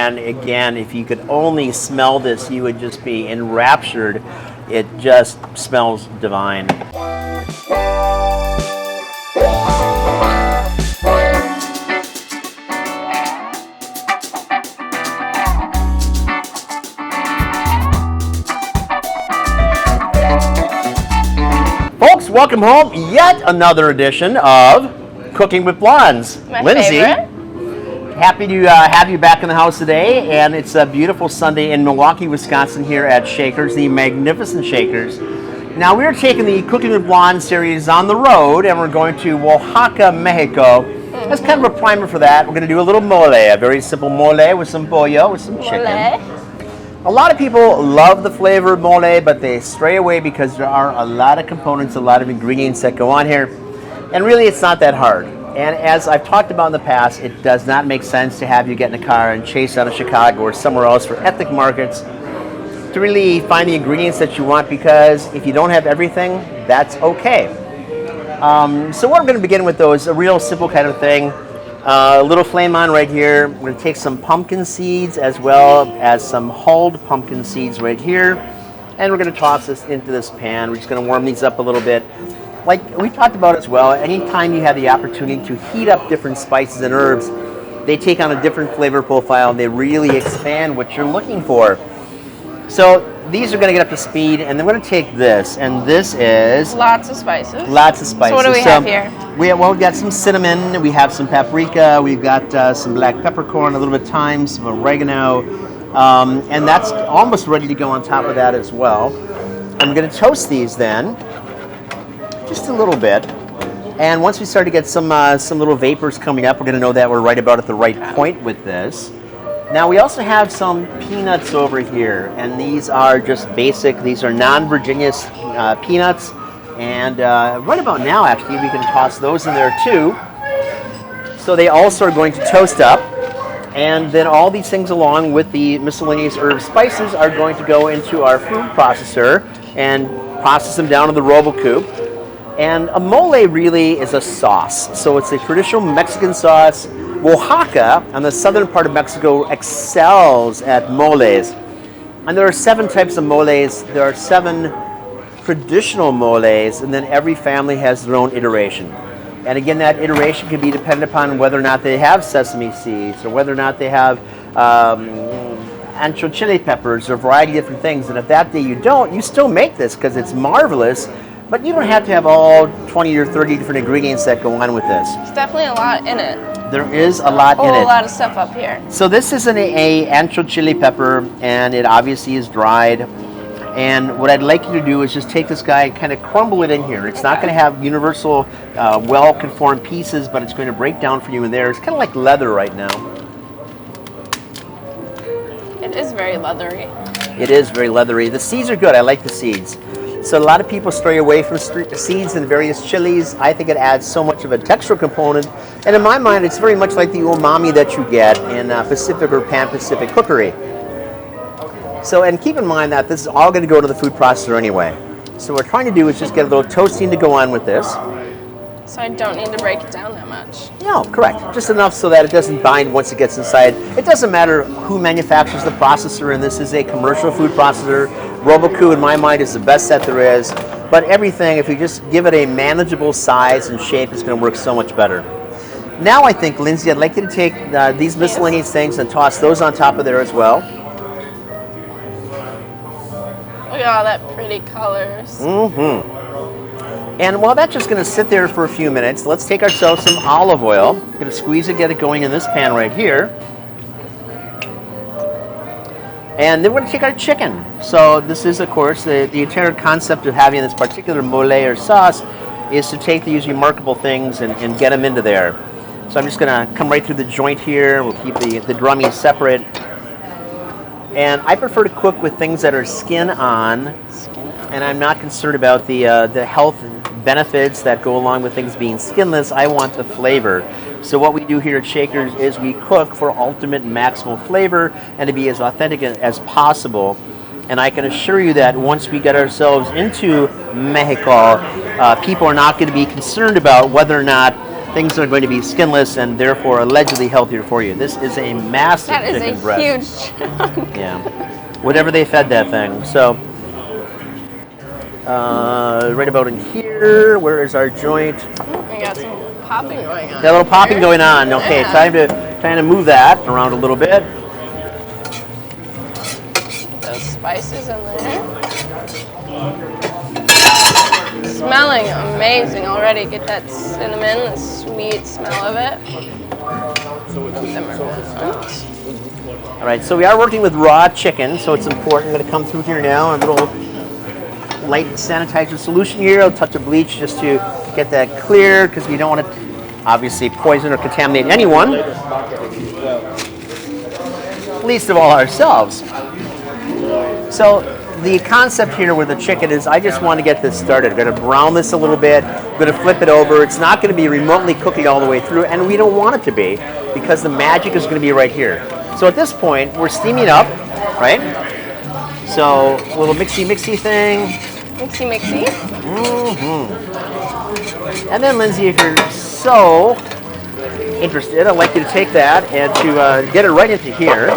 And again, if you could only smell this, you would just be enraptured. It just smells divine. Folks, welcome home. Yet another edition of Cooking with Blondes. My Lindsay, favorite. happy to have you back in the house today, and it's a beautiful Sunday in Milwaukee, Wisconsin here at Shakers, the magnificent Shakers. Now we're taking the Cooking with Blondes series on the road, and we're going to Oaxaca, Mexico. That's kind of a primer for that. We're going to do a little mole, a very simple mole with some pollo, with some chicken. Mole. A lot of people love the flavor of mole, but they stray away because there are a lot of components, a lot of ingredients that go on here. And really, it's not that hard. And as I've talked about in the past, it does not make sense to have you get in a car and chase out of Chicago or somewhere else for ethnic markets to really find the ingredients that you want, because if you don't have everything, that's okay. So what I'm going to begin with, though, is a real simple kind of thing. A little flame on right here. We're going to take some pumpkin seeds as well as some hulled pumpkin seeds right here. And we're going to toss this into this pan. We're just going to warm these up a little bit. Like we talked about as well, anytime you have the opportunity to heat up different spices and herbs, they take on a different flavor profile and they really expand what you're looking for. So these are going to get up to speed, and then we're going to take this, and this is... Lots of spices. Lots of spices. So what do we have here? We've got some cinnamon, we have some paprika, we've got some black peppercorn, a little bit of thyme, some oregano, and that's almost ready to go on top of that as well. I'm going to toast these then, just a little bit. And once we start to get some little vapors coming up, we're going to know that we're right about at the right point with this. Now we also have some peanuts over here, and these are just basic. These are non-Virginia peanuts, and right about now actually we can toss those in there too. So they also are going to toast up, and then all these things along with the miscellaneous herb spices are going to go into our food processor and process them down to the RoboCoupe. And a mole really is a sauce, so it's a traditional Mexican sauce. Oaxaca, on the southern part of Mexico, excels at moles. And there are 7 types of moles. There are 7 traditional moles, and then every family has their own iteration. And again, that iteration can be dependent upon whether or not they have sesame seeds, or whether or not they have ancho chili peppers, or a variety of different things. And if that day you don't, you still make this because it's marvelous. But you don't have to have all 20 or 30 different ingredients that go on with this. There's definitely a lot in it. There is a lot in it. A lot of stuff up here. So this is an ancho chili pepper, and it obviously is dried. And what I'd like you to do is just take this guy and kind of crumble it in here. It's not going to have universal, well-conformed pieces, but it's going to break down for you in there. It's kind of like leather right now. It is very leathery. It is very leathery. The seeds are good. I like the seeds. So a lot of people stray away from seeds in various chilies. I think it adds so much of a textural component. And in my mind, it's very much like the umami that you get in Pacific or Pan-Pacific cookery. So, and keep in mind that this is all going to go to the food processor anyway. So what we're trying to do is just get a little toasting to go on with this. So I don't need to break it down that much. No, correct. Just enough so that it doesn't bind once it gets inside. It doesn't matter who manufactures the processor, and this is a commercial food processor. RoboCoupe, in my mind, is the best that there is. But everything, if you just give it a manageable size and shape, it's going to work so much better. Now I think, Lindsay, I'd like you to take these miscellaneous things and toss those on top of there as well. Look at all that pretty colors. Mm-hmm. And while that's just going to sit there for a few minutes, let's take ourselves some olive oil. We're going to squeeze it, get it going in this pan right here. And then we're going to take our chicken. So this is, of course, the entire concept of having this particular mole or sauce is to take these remarkable things and get them into there. So I'm just going to come right through the joint here. We'll keep the drummies separate. And I prefer to cook with things that are skin on, and I'm not concerned about the health benefits that go along with things being skinless. I want the flavor. So what we do here at Shakers is we cook for ultimate maximal flavor and to be as authentic as possible. And I can assure you that once we get ourselves into Mexico, people are not going to be concerned about whether or not things are going to be skinless and therefore allegedly healthier for you. This is a massive That is chicken a breast. huge chunk. Yeah, whatever they fed that thing. So, right about in here, where is our joint? We got some popping going on. Got a little popping here. going on. Okay, Yeah. time to move that around a little bit. Those spices in there. Smelling amazing already. Get that cinnamon, the sweet smell of it. Put them around. All right, so we are working with raw chicken, so it's important. I'm going to come through here now, a little light sanitizer solution here. A touch of bleach just to get that clear, because we don't want to obviously poison or contaminate anyone, least of all ourselves. So the concept here with the chicken is I just want to get this started. I'm going to brown this a little bit. I'm going to flip it over. It's not going to be remotely cooking all the way through, and we don't want it to be, because the magic is going to be right here. So at this point, we're steaming up, right? So a little mixy thing. Mixy. And then, Lindsay, if you're so interested, I'd like you to take that and to get it right into here.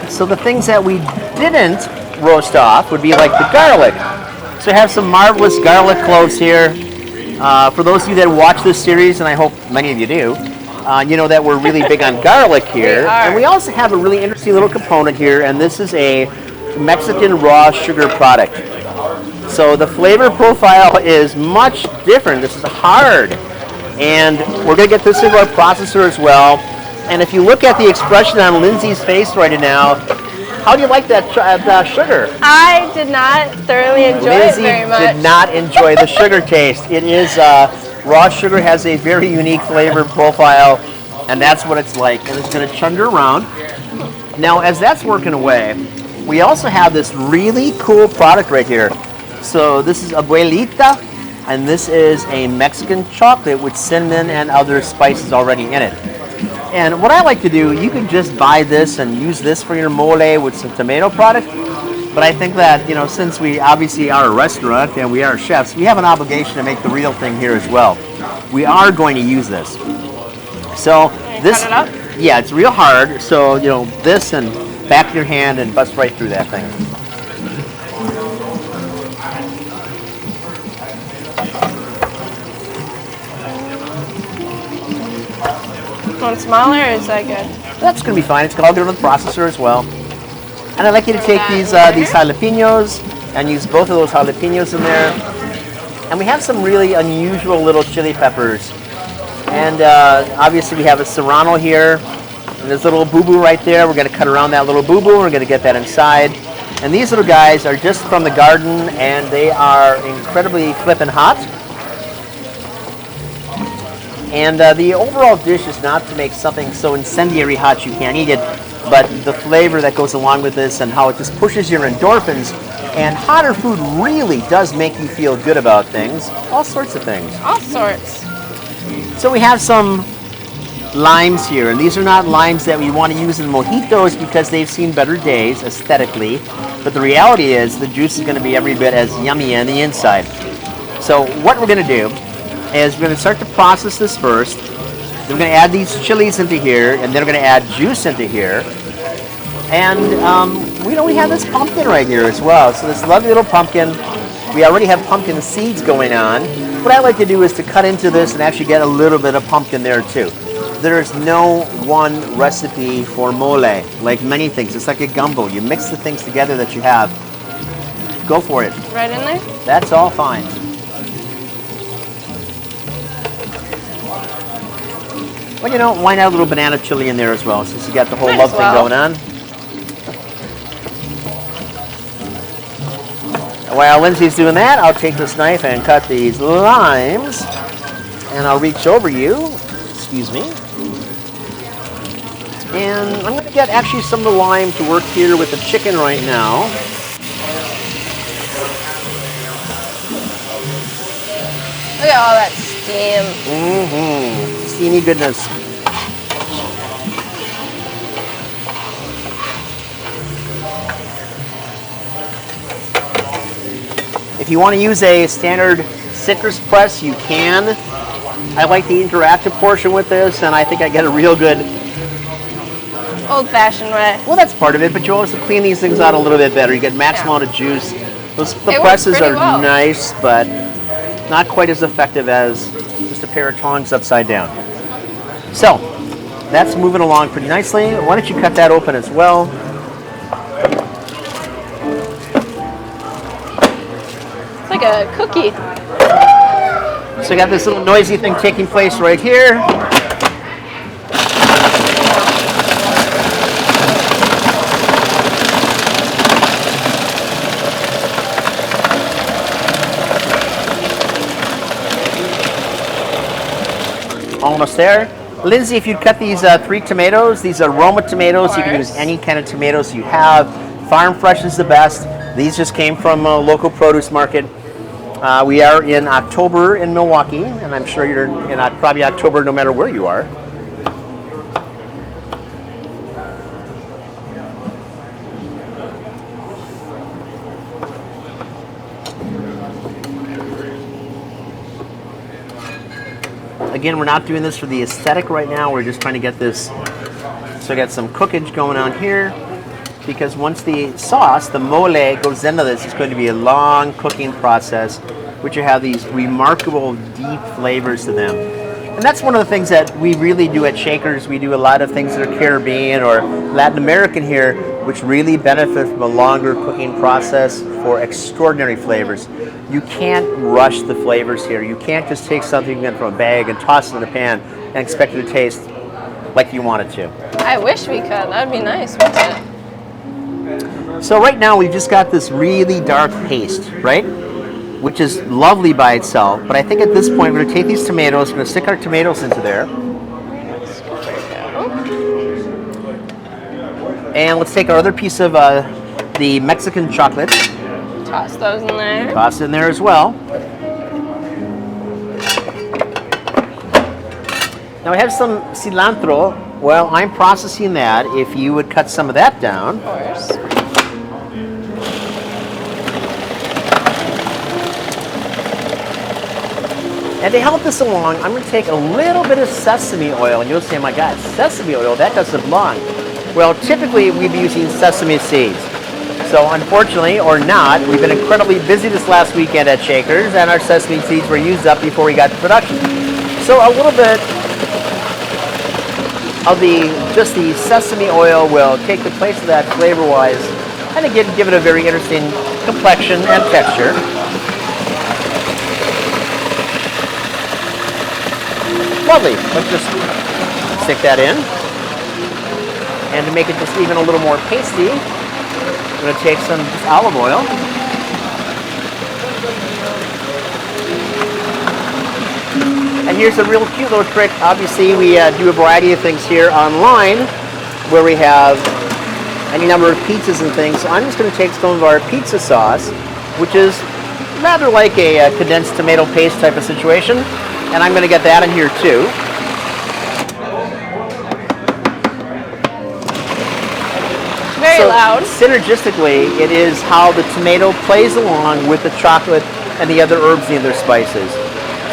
So the things that we didn't roast off would be like the garlic. So I have some marvelous garlic cloves here. For those of you that watch this series, and I hope many of you do, you know that we're really big on garlic here. And we also have a really interesting little component here, and this is a Mexican raw sugar product. So the flavor profile is much different. This is hard. And we're going to get this into our processor as well. And if you look at the expression on Lindsay's face right now, how do you like that sugar? I did not thoroughly enjoy Lindsay it very much. did not enjoy the sugar taste. It is, raw sugar has a very unique flavor profile, and that's what it's like. And it's going to chunder around. Now, as that's working away, we also have this really cool product right here. So this is Abuelita, and this is a Mexican chocolate with cinnamon and other spices already in it. And what I like to do, you can just buy this and use this for your mole with some tomato product. But I think that, you know, since we obviously are a restaurant and we are chefs, we have an obligation to make the real thing here as well. We are going to use this. So this, cut it up? yeah, it's real hard. So, you know, this and back of your hand and bust right through that thing. One smaller, or is that good? That's going to be fine. It's all good on the processor as well. And I'd like you to take these jalapenos and use both of those jalapenos in there. And we have some really unusual little chili peppers. And obviously we have a serrano here. And there's a little boo-boo right there. We're going to cut around that little boo-boo. We're going to get that inside. And these little guys are just from the garden, and they are incredibly flippin' hot. And the overall dish is not to make something so incendiary hot you can't eat it, but the flavor that goes along with this and how it just pushes your endorphins. And hotter food really does make you feel good about things, all sorts of things. All sorts. So we have some limes here, and these are not limes that we want to use in mojitos because they've seen better days aesthetically, but the reality is the juice is going to be every bit as yummy on the inside. So what we're going to do is we're going to start to process this first. Then we're going to add these chilies into here, and then we're going to add juice into here. And we have this pumpkin right here as well. So this lovely little pumpkin. We already have pumpkin seeds going on. What I like to do is to cut into this and actually get a little bit of pumpkin there too. There is no one recipe for mole, like many things. It's like a gumbo. You mix the things together that you have. Go for it. Right in there? That's all fine. Well, you know, why not a little banana chili in there as well, since you got the whole love thing going on. And while Lindsay's doing that, I'll take this knife and cut these limes, and I'll reach over you. Excuse me. And I'm going to get actually some of the lime to work here with the chicken right now. Look at all that steam. Mm-hmm. Steamy goodness. If you want to use a standard citrus press, you can. I like the interactive portion with this, and I think I get a real good... Old-fashioned way. Well, that's part of it, but you always clean these things out a little bit better. You get maximum amount of juice. The presses are nice, but not quite as effective as just a pair of tongs upside down. So, that's moving along pretty nicely. Why don't you cut that open as well? It's like a cookie. So you got this little noisy thing taking place right here. Almost there. Lindsay, if you'd cut these 3 tomatoes, these are Roma tomatoes. You can use any kind of tomatoes you have. Farm fresh is the best. These just came from a local produce market. We are in October in Milwaukee, and I'm sure you're in probably October no matter where you are. Again, we're not doing this for the aesthetic right now. We're just trying to get this, so I got some cookage going on here, because once the sauce, the mole, goes into this, it's going to be a long cooking process, which you have these remarkable deep flavors to them. And that's one of the things that we really do at Shakers. We do a lot of things that are Caribbean or Latin American here, which really benefit from a longer cooking process for extraordinary flavors. You can't rush the flavors here. You can't just take something you get from a bag and toss it in a pan and expect it to taste like you want it to. I wish we could. That would be nice, wouldn't it? So right now we've just got this really dark paste, right? Which is lovely by itself, but I think at this point we're going to take these tomatoes, we're going to stick our tomatoes into there. And let's take our other piece of the Mexican chocolate. Toss those in there. Toss it in there as well. Now I have some cilantro. Well, I'm processing that. If you would cut some of that down. Of course. And to help this along, I'm going to take a little bit of sesame oil. And you'll say, my God, sesame oil, that doesn't belong. Well, typically we'd be using sesame seeds. So unfortunately, or not, we've been incredibly busy this last weekend at Shakers, and our sesame seeds were used up before we got to production. So a little bit of just the sesame oil will take the place of that flavor-wise, and again, give it a very interesting complexion and texture. Lovely. Let's just stick that in. And to make it just even a little more pasty, I'm going to take some just olive oil. And here's a real cute little trick. Obviously, we do a variety of things here online where we have any number of pizzas and things. So I'm just going to take some of our pizza sauce, which is rather like a condensed tomato paste type of situation. And I'm going to get that in here too. Very loud. Synergistically, it is how the tomato plays along with the chocolate and the other herbs and the other spices.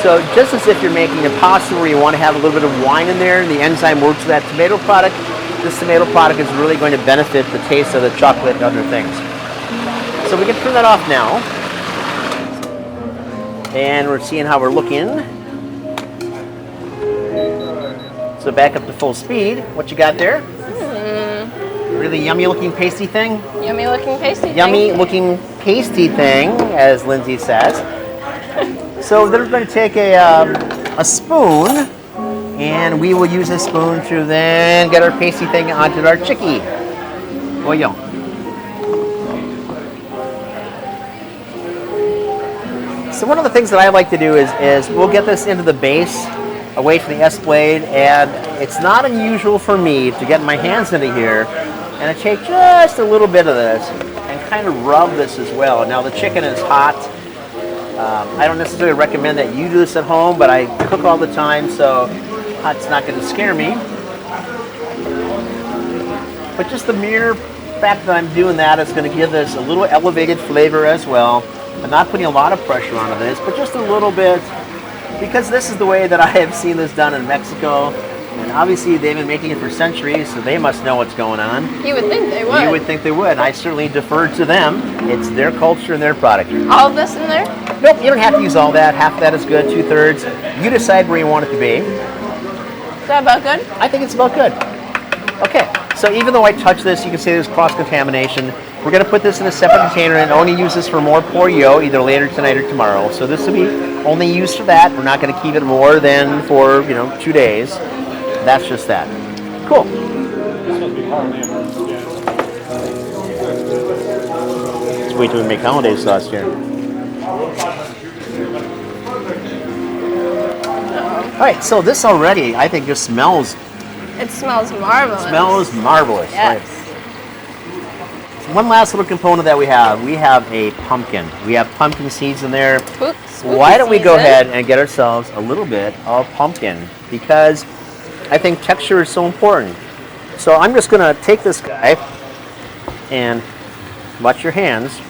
So just as if you're making a pasta where you want to have a little bit of wine in there and the enzyme works with that tomato product, this tomato product is really going to benefit the taste of the chocolate and other things. So we can turn that off now. And we're seeing how we're looking. So back up to full speed. What you got there? Really yummy looking pasty thing? Yummy looking pasty thing. Yummy looking pasty thing, as Lindsay says. So then we're going to take a spoon, and we will use a spoon to then get our pasty thing onto our chicky. Oyo. So one of the things that I like to do is we'll get this into the base, away from the S-blade, and it's not unusual for me to get my hands into here and I take just a little bit of this and kind of rub this as well. Now the chicken is hot. I don't necessarily recommend that you do this at home, but I cook all the time, so hot's not going to scare me. But just the mere fact that I'm doing that is going to give this a little elevated flavor as well. I'm not putting a lot of pressure onto this, but just a little bit, because this is the way that I have seen this done in Mexico. And obviously they've been making it for centuries, so they must know what's going on. You would think they would. You would think they would, and I certainly defer to them. It's their culture and their product. All of this in there? Nope, you don't have to use all that. Half of that is good, 2/3. You decide where you want it to be. Is that about good? I think it's about good. Okay, so even though I touch this, you can see there's cross-contamination. We're going to put this in a separate container and only use this for more pollo, either later tonight or tomorrow. So this will be only used for that. We're not going to keep it more than for, 2 days. That's just that. Cool. Let's wait till we make hollandaise sauce here. All right, so this already, I think, just smells. It smells marvelous. Smells marvelous. Yes. Right. So one last little component that we have a pumpkin. We have pumpkin seeds in there. Spooky Why don't we go season. ahead and get ourselves a little bit of pumpkin? Because I think texture is so important. So I'm just going to take this guy and watch your hands.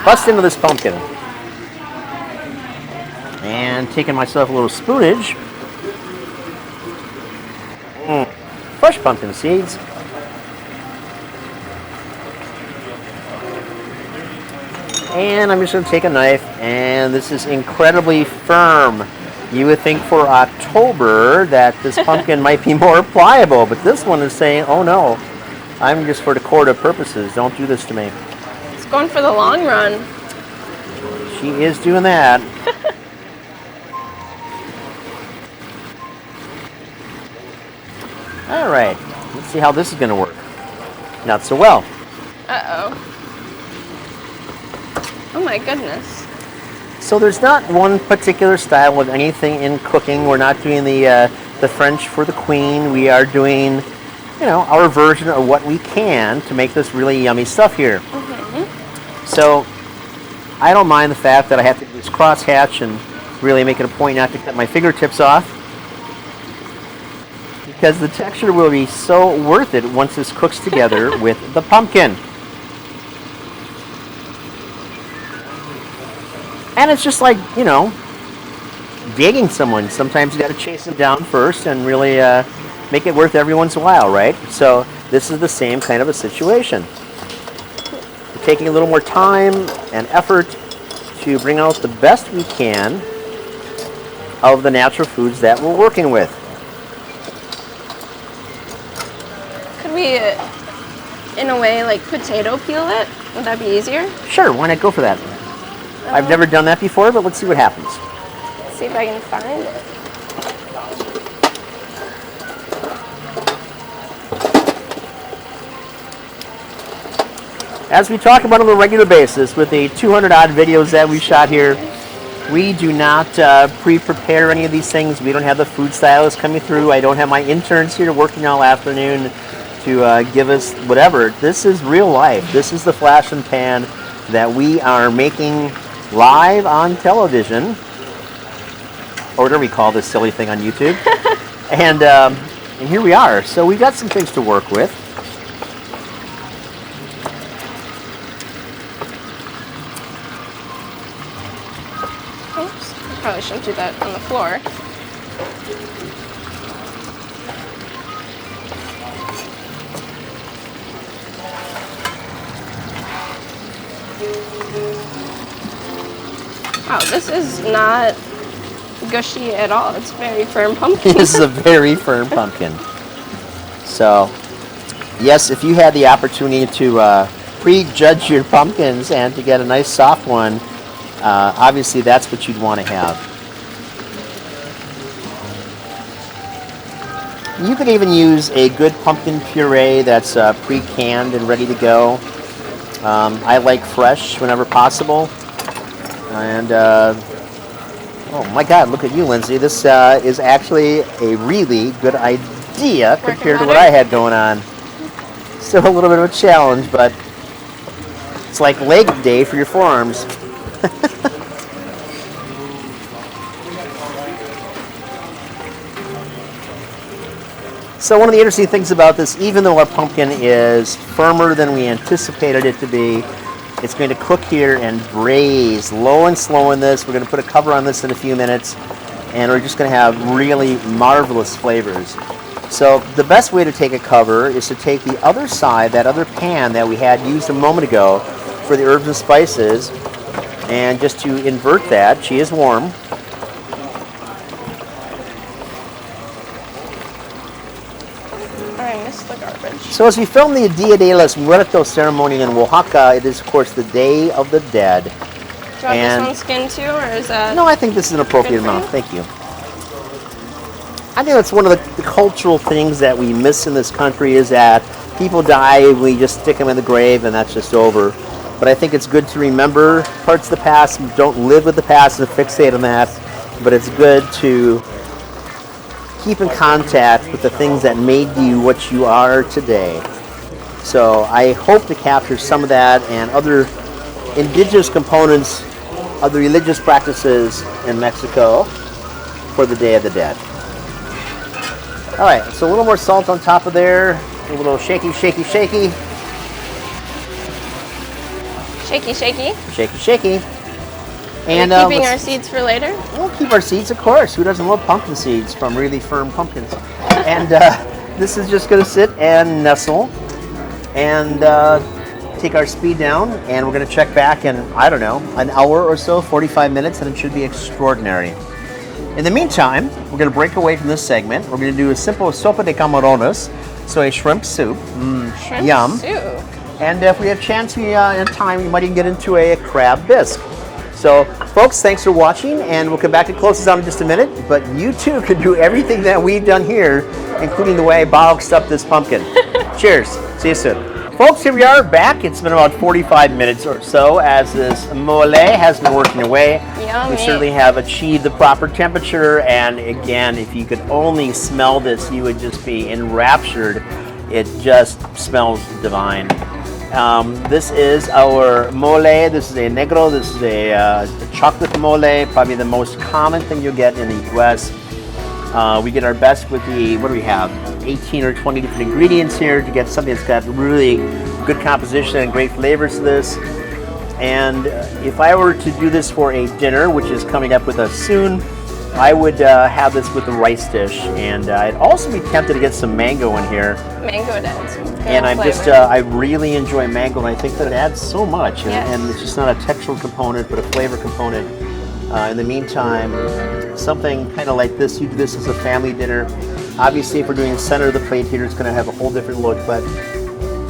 Bust into this pumpkin. And taking myself a little spoonage. Fresh pumpkin seeds. And I'm just going to take a knife, and this is incredibly firm. You would think for October that this pumpkin might be more pliable, but this one is saying, oh no, I'm just for decorative purposes. Don't do this to me. It's going for the long run. She is doing that. All right, let's see how this is going to work. Not so well. Uh-oh. Oh my goodness. So there's not one particular style of anything in cooking. We're not doing the French for the Queen. We are doing, our version of what we can to make this really yummy stuff here. Mm-hmm. So I don't mind the fact that I have to do this crosshatch and really make it a point not to cut my fingertips off, because the texture will be so worth it once this cooks together with the pumpkin. And it's just like, dating someone. Sometimes you got to chase them down first and really make it worth every once in a while, right? So this is the same kind of a situation. We're taking a little more time and effort to bring out the best we can of the natural foods that we're working with. Could we, in a way, like potato peel it? Would that be easier? Sure, why not go for that? I've never done that before, but let's see what happens. Let's see if I can find it. As we talk about on a regular basis with the 200 odd videos that we shot here, we do not pre-prepare any of these things. We don't have the food stylists coming through. I don't have my interns here working all afternoon to give us whatever. This is real life. This is the flash and pan that we are making live on television, or whatever we call this silly thing on YouTube. and here we are. So we've got some things to work with. Oops, I probably shouldn't do that on the floor. Wow, this is not gushy at all. It's very firm pumpkin. This is a very firm pumpkin. So, yes, if you had the opportunity to prejudge your pumpkins and to get a nice soft one, obviously that's what you'd want to have. You could even use a good pumpkin puree that's pre-canned and ready to go. I like fresh whenever possible. And, oh my God, look at you, Lindsay. This is actually a really good idea compared to what I had going on. Still a little bit of a challenge, but it's like leg day for your forearms. So one of the interesting things about this, even though our pumpkin is firmer than we anticipated it to be, it's going to cook here and braise low and slow in this. We're going to put a cover on this in a few minutes, and we're just going to have really marvelous flavors. So the best way to take a cover is to take the other side, that other pan that we had used a moment ago for the herbs and spices, and just to invert that. She is warm. I missed the garbage. So as we film the Dia de los Muertos ceremony in Oaxaca, it is of course the Day of the Dead. Do you want this one skinned too, or is that? No, I think this is an appropriate amount. Thank you. I think that's one of the cultural things that we miss in this country is that people die, we just stick them in the grave and that's just over. But I think it's good to remember parts of the past, don't live with the past and fixate on that, but it's good to keep in contact with the things that made you what you are today. So I hope to capture some of that and other indigenous components of the religious practices in Mexico for the Day of the Dead. All right, so a little more salt on top of there, a little shaky, shaky, shaky. Shaky, shaky. Shaky, shaky. And Are we keeping our seeds for later? We'll keep our seeds, of course. Who doesn't love pumpkin seeds from really firm pumpkins? And this is just going to sit and nestle and take our speed down. And we're going to check back in, I don't know, an hour or so, 45 minutes, and it should be extraordinary. In the meantime, we're going to break away from this segment. We're going to do a simple sopa de camarones, so a shrimp soup. Shrimp Yum. soup. And if we have chance in time, we might even get into a crab bisque. So, folks, thanks for watching, and we'll come back to close this out in just a minute. But you too can do everything that we've done here, including the way I boxed up this pumpkin. Cheers. See you soon. Folks, here we are back. It's been about 45 minutes or so as this mole has been working away. Yummy. We certainly have achieved the proper temperature, and again, if you could only smell this, you would just be enraptured. It just smells divine. This is our mole. This is a negro. This is a chocolate mole, probably the most common thing you'll get in the U.S. We get our best with the, what do we have, 18 or 20 different ingredients here to get something that's got really good composition and great flavors to this. And if I were to do this for a dinner, which is coming up with us soon, I would have this with the rice dish. And I'd also be tempted to get some mango in here. Mango it adds some good And I'm flavor. just, I really enjoy mango, and I think that it adds so much. And, Yes. and it's just not a textural component, but a flavor component. In the meantime, something kind of like this, you do this as a family dinner. Obviously, if we're doing the center of the plate here, it's going to have a whole different look, but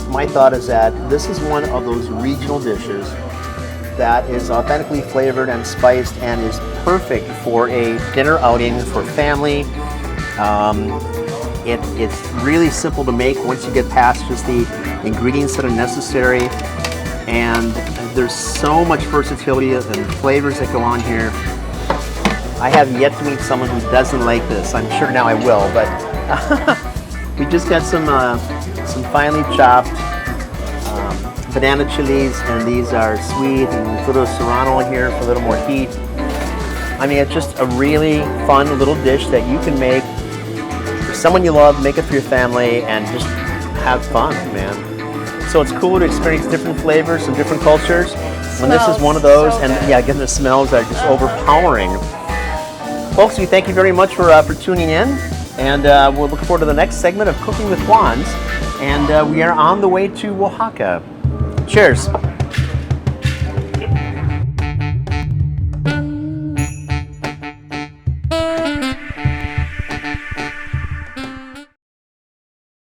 my thought is that this is one of those regional dishes that is authentically flavored and spiced and is perfect for a dinner outing for family. It's really simple to make once you get past just the ingredients that are necessary, and there's so much versatility and flavors that go on here. I have yet to meet someone who doesn't like this. I'm sure now I will, but we just got some finely chopped banana chilies, and these are sweet, and a little serrano in here for a little more heat. I mean, it's just a really fun little dish that you can make for someone you love, make it for your family, and just have fun, man. So it's cool to experience different flavors and different cultures. And this is one of those, so and good. yeah, again, the smells are just overpowering. Folks, we thank you very much for tuning in, and we'll look forward to the next segment of Cooking with Juans, and we are on the way to Oaxaca. Cheers.